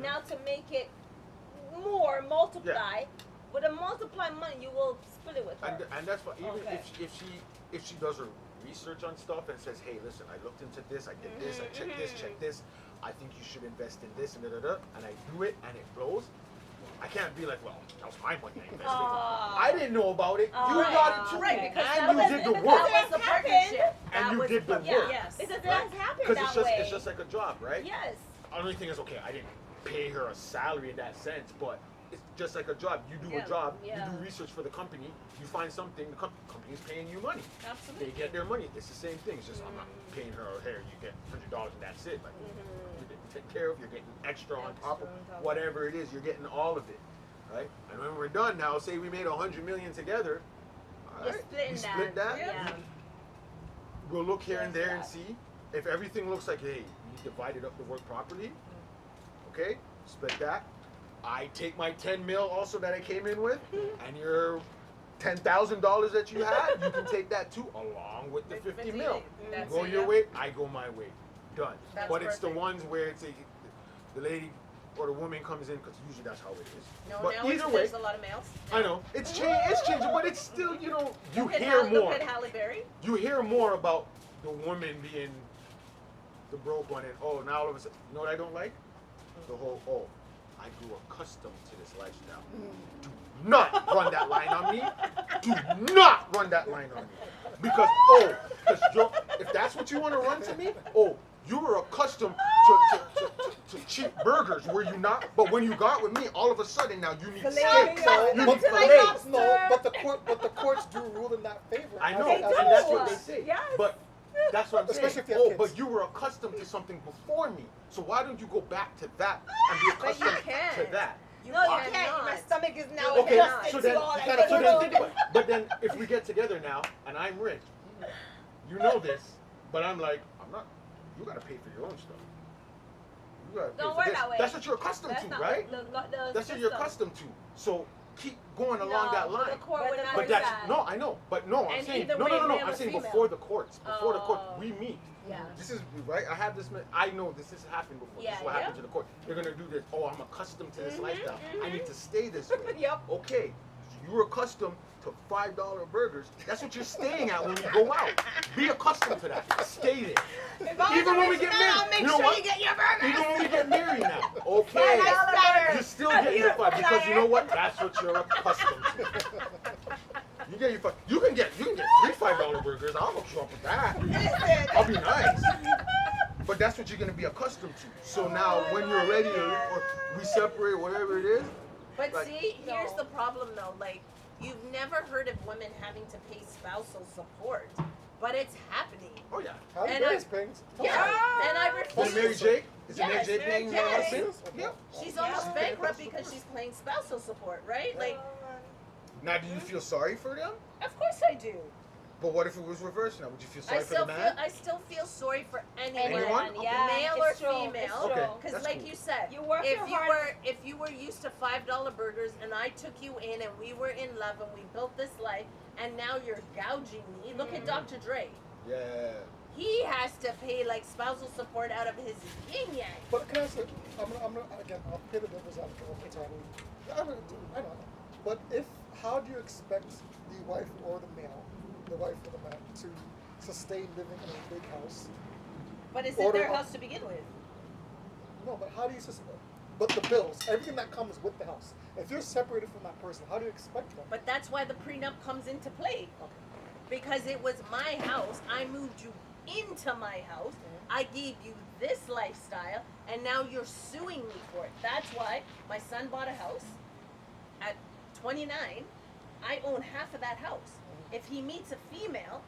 now to make it more multiply. With a multiply money, you will split it with her. And that's why even if she does her research on stuff and says, hey, listen, I looked into this, I did this, I checked this, I think you should invest in this and and I do it and it blows. I can't be like, well, that was my money I invested. I didn't know about it. You got it too. Right, because and you did the work. That was the partnership. And you did the work. Yes. Because it does happen that way. It's just like a job, right? Yes. The only thing is, okay, I didn't pay her a salary in that sense, but it's just like a job. You do a job, you do research for the company, you find something, the company's paying you money. Absolutely. They get their money. It's the same thing. It's just I'm not paying her or here, you get $100 and that's it. Like, you're getting taken care of, you're getting extra on top of whatever it is, you're getting all of it. Right? And when we're done now, say we made $100 million together, all right, we split that. Yeah. We'll look here and there and see if everything looks like, hey, we divided up the work properly. Okay, split that. I take my 10 mil also that I came in with, and your $10,000 that you had, you can take that too, along with the 50 mil. You go your way, I go my way. Done. But it's the ones where it's the lady or the woman comes in, because usually that's how it is. No, but now either way, there's a lot of males. I know it's changing, but it's still, you know, you hear more. Look at Halle Berry. You hear more about the woman being the broke one, and now all of a sudden, you know what I don't like? The whole I grew accustomed to this lifestyle. Do not run that line on me. Do not run that line on me. Because if that's what you want to run to me, you were accustomed to cheap burgers, were you not? But when you got with me, all of a sudden now you need steak. You need fillets. No, but the courts do rule in that favor. I know, and that's what they say. Yes. But that's what I'm saying. Especially if you have kids. But you were accustomed to something before me. So why don't you go back to that and be accustomed to that? No, you can't. My stomach is now Okay, adjusted so to then, all that. but then if we get together now and I'm rich, you know this, but I'm like, I'm not. You gotta pay for your own stuff. You gotta pay Don't for work this. that way. That's what you're accustomed to, right? That's what you're accustomed to. So keep going along that line. But that's I know. But no, I'm saying no. I'm saying before the courts. Before the court, we meet. Yeah. This is right. I have this. I know this has happened before. This is what happens in the court. They're gonna do this. Oh, I'm accustomed to this lifestyle. I need to stay this way. Yep. Okay. So you're accustomed to $5 burgers. That's what you're staying at when you go out. Be accustomed to that. Stay there. Even when we get married, you know what? You get your burgers. Even when we get married now, okay. You're still getting your $5 because you know what? That's what you're accustomed to. You get you can get three $5 burgers. I'll hook you up with that. I'll be nice. But that's what you're gonna be accustomed to. So now when you're ready or we separate, whatever it is. But like, see, here's the problem though. Like, you've never heard of women having to pay spousal support, but it's happening. Oh yeah. Halle Berry's paying. Yeah. And I refuse. Is Mary J? Is it Mary J paying her husband? Yeah. She's almost bankrupt because she's paying spousal support, right? Like. Now, do you feel sorry for them? Of course I do. But what if it was reversed now? Would you feel sorry for the man? I still feel sorry for anyone? Yeah, male or female. Okay. Because like cool. you said, if you were used to $5 burgers and I took you in and we were in love and we built this life and now you're gouging me. Look at Dr. Dre. Yeah. He has to pay like spousal support out of his yin yang. But can I say, I'm gonna again, I'll play the devil's advocate one more time. I know. But how do you expect the wife or the man to sustain living in a big house? But it's in their house to begin with. No, but how do you sustain? But the bills, everything that comes with the house. If you're separated from that person, how do you expect them? But that's why the prenup comes into play. Okay. Because it was my house, I moved you into my house, I gave you this lifestyle, and now you're suing me for it. That's why my son bought a house at 29. I own half of that house. If he meets a female,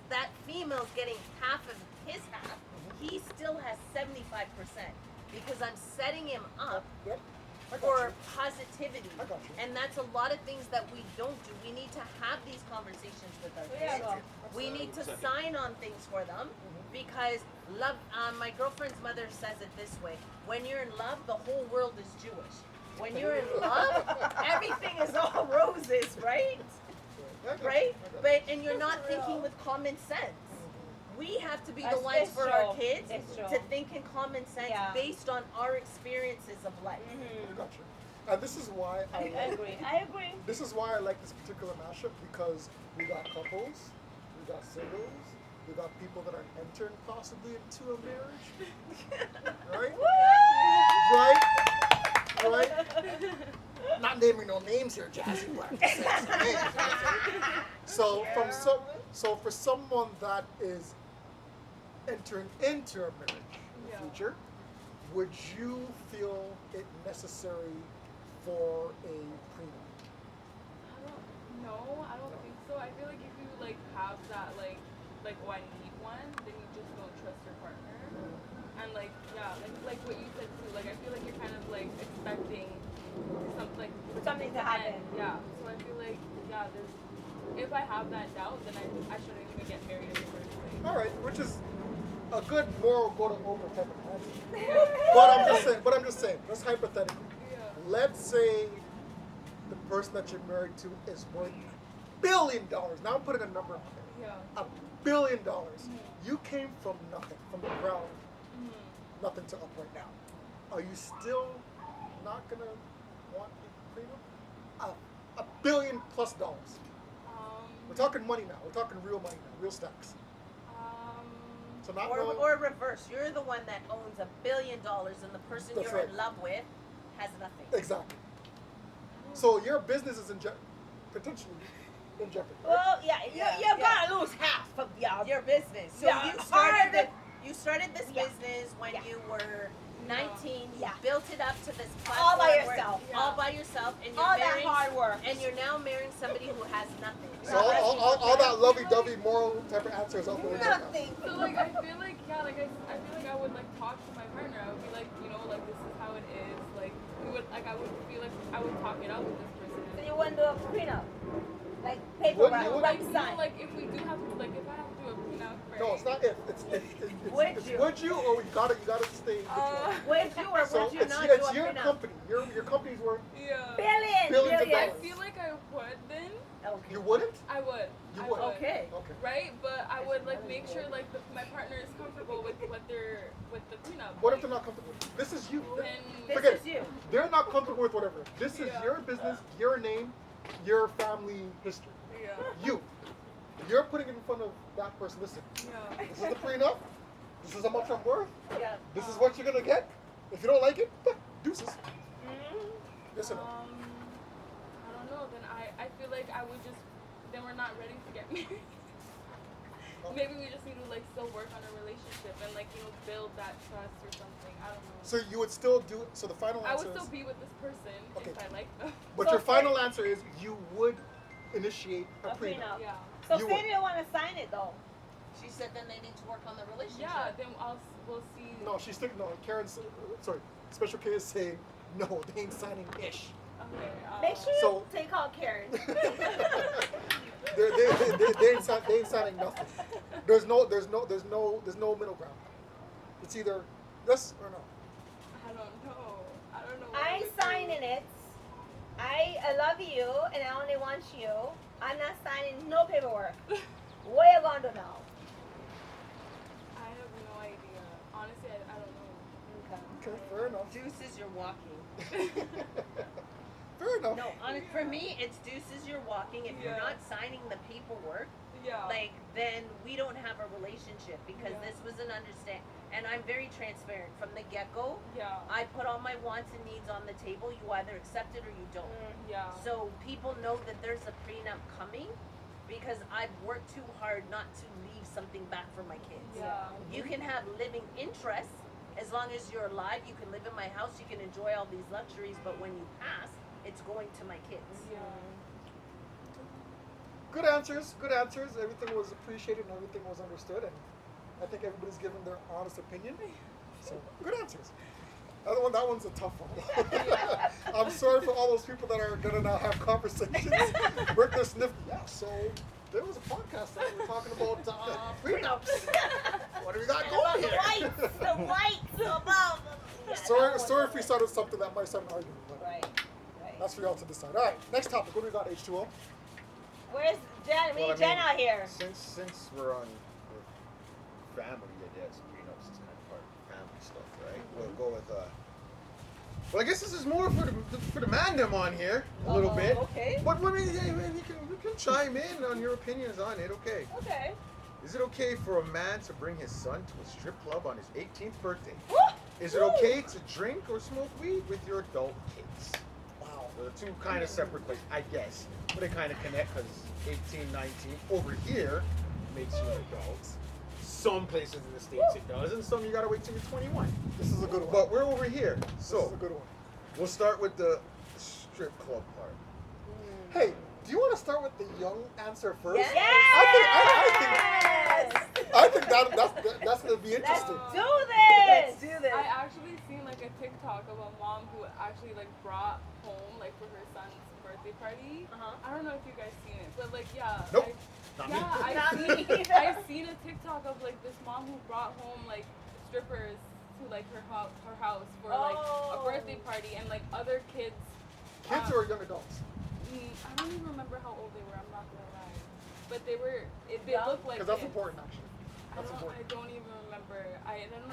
that female's getting half of his half. He still has 75% because I'm setting him up for positivity. And that's a lot of things that we don't do. We need to have these conversations with our kids. We need to sign on things for them because love. My girlfriend's mother says it this way: when you're in love, the whole world is Jewish. When you're in love, everything is all roses, right? Right? And you're not thinking with common sense. we have to be That's- the ones it's for true. our kids It's true. to think in common sense Yeah. based on our experiences of life. Mhm. Gotcha. And this is why I agree. I agree. This is why I like this particular mashup, because we got couples, we got singles, we got people that are entering possibly into a marriage, right? Right? Not naming no names here, Jazzy, but I'm just saying some names. You know what I'm saying? So for someone that is entering into a marriage in the future, would you feel it necessary for a prenup? I don't think so. I feel like if you like have that like oh I need one, then you just don't trust your partner. And like like what you said too, like I feel like you're kind of like expecting Something to happen. Yeah. So I feel like there's if I have that doubt, then I shouldn't even get married in the first place. All right, which is a good moral go to over type of answer. But I'm just saying, that's hypothetical. Yeah. Let's say the person that you're married to is worth $1 billion. Now I'm putting a number on there. Yeah. $1 billion. You came from nothing, from the ground, nothing to up right now. Are you still not gonna want a prenup? $1 billion plus. We're talking money now. We're talking real money now, real stacks. So not knowing- Or reverse, you're the one that owns $1 billion and the person That's you're right. in love with has nothing. Exactly. So your business is potentially in jeopardy. Right? Well, you're gonna lose half of Your business. So Yeah, you started this Yeah. business when Yeah. you were 19. You Yeah. built it up to this platform. All by where- yourself. All by yourself. And you're all that marrying, hard work. and you're now marrying somebody who has nothing. So all that lovey-dovey moral type of answers out the window now. Nothing. So like I feel like I feel like I would like talk to my partner. I would be like, like this is how it is. Like we would like I would feel like I would talk it out with this person. So you wouldn't do a prenup, like Wouldn't paperwork, you? like Like sign. like if we do have to if I have to do a prenup, right? No, it's not if. It's Would it's you? would you or you gotta stay. Would you or So would you it's not do a your prenup? company. Your company's worth. Yeah. Billions. Billions of I dollars. feel like I would then. Okay. You wouldn't? I would. You I would. Okay. Okay. Right, but I would like make sure like my partner is comfortable with what they're with the prenup. What if they're not comfortable? This is you. Then This Forget is it. you. They're not comfortable with whatever. This is Yeah. your business, your name, your family history. yeah. You're putting it in front of that person. Listen, Yeah. this is the prenup. This is how much I'm worth. Yeah. This is what you're gonna get. If you don't like it, deuces. Mm-hmm. Yes or no? I don't know. Then I feel like I would just then we're not ready to get married. Maybe we just need to like still work on a relationship and like build that trust or something. I don't know. So you would still do. So the final I answer would is. still be with this person Okay. if I like them. But So your final answer is you would initiate a A prenup. prenup. Yeah. So You say would. you want to sign it though. She said then they need to work on the relationship. Yeah. Then we'll see. No, she's still no. Karen's sorry. Special K is saying no. They ain't signing ish. Okay. Make sure you So- take out Karen. they ain't signing nothing. There's no middle ground. It's either yes or no. I don't know. I don't know. I ain't signing it. I love you and I only want you. I'm not signing no paperwork. What you gonna do now? I have no idea. Honestly, I don't know. Okay, fair enough. Deuces, you're walking. Fair enough. No, for me, it's deuces, you're walking. If you're Yeah. not signing the paperwork, Yeah. then we don't have a relationship because Yeah. this was an understand. And I'm very transparent from the get-go. Yeah. I put all my wants and needs on the table. You either accept it or you don't. Yeah. So people know that there's a prenup coming because I've worked too hard not to leave something back for my kids. Yeah. You can have living interests as long as you're alive. You can live in my house. You can enjoy all these luxuries. But when you pass, it's going to my kids. Yeah. Good answers. Good answers. Everything was appreciated and everything was understood, and I think everybody's given their honest opinion. So good answers. That one's a tough one. I'm sorry for all those people that are gonna now have conversations. Work their sniff. Yeah. So there was a podcast that we were talking about prenups. What do we got About going the here? whites, the whites above. Yeah, Sorry that if we one- started something that might sound an argument, but Right, right. that's for y'all to decide. All right, next topic. What do we got, H2O? Where's Jen? We Well, need Jen out here. Since we're on family, I guess. Prenups is kind of part of family stuff, right? We'll go with well, I guess this is more for the man them on here a little bit. Okay. But women, yeah, man, you can chime in on your opinions on it. Okay. Okay. Is it okay for a man to bring his son to a strip club on his 18th birthday? Woo! Is it okay to drink or smoke weed with your adult kids? Wow. So the two kind of separate questions, I guess. But they kind of connect because 18, 19 over here makes you an adult. Some places in the States it does, and some you gotta wait till you're 21. This is a good one. But we're over here. This So is a good one. we'll start with the strip club part. Hey, do you want to start with the young answer first? Yes. I think that's gonna be Let's interesting. do this. Let's do this. I actually seen like a TikTok of a mom who actually like brought home like for her son's birthday party. Uh-huh. I don't know if you guys seen it, but like yeah. Nope. Not me. Not me either. I've seen a TikTok of like this mom who brought home like strippers to like her house for like a birthday party, and like other kids. Kids or young adults? I don't even remember how old they were. I'm not gonna lie, but they were. They Young? looked like. Because that's kids. important, actually. I That's important. don't even remember. I don't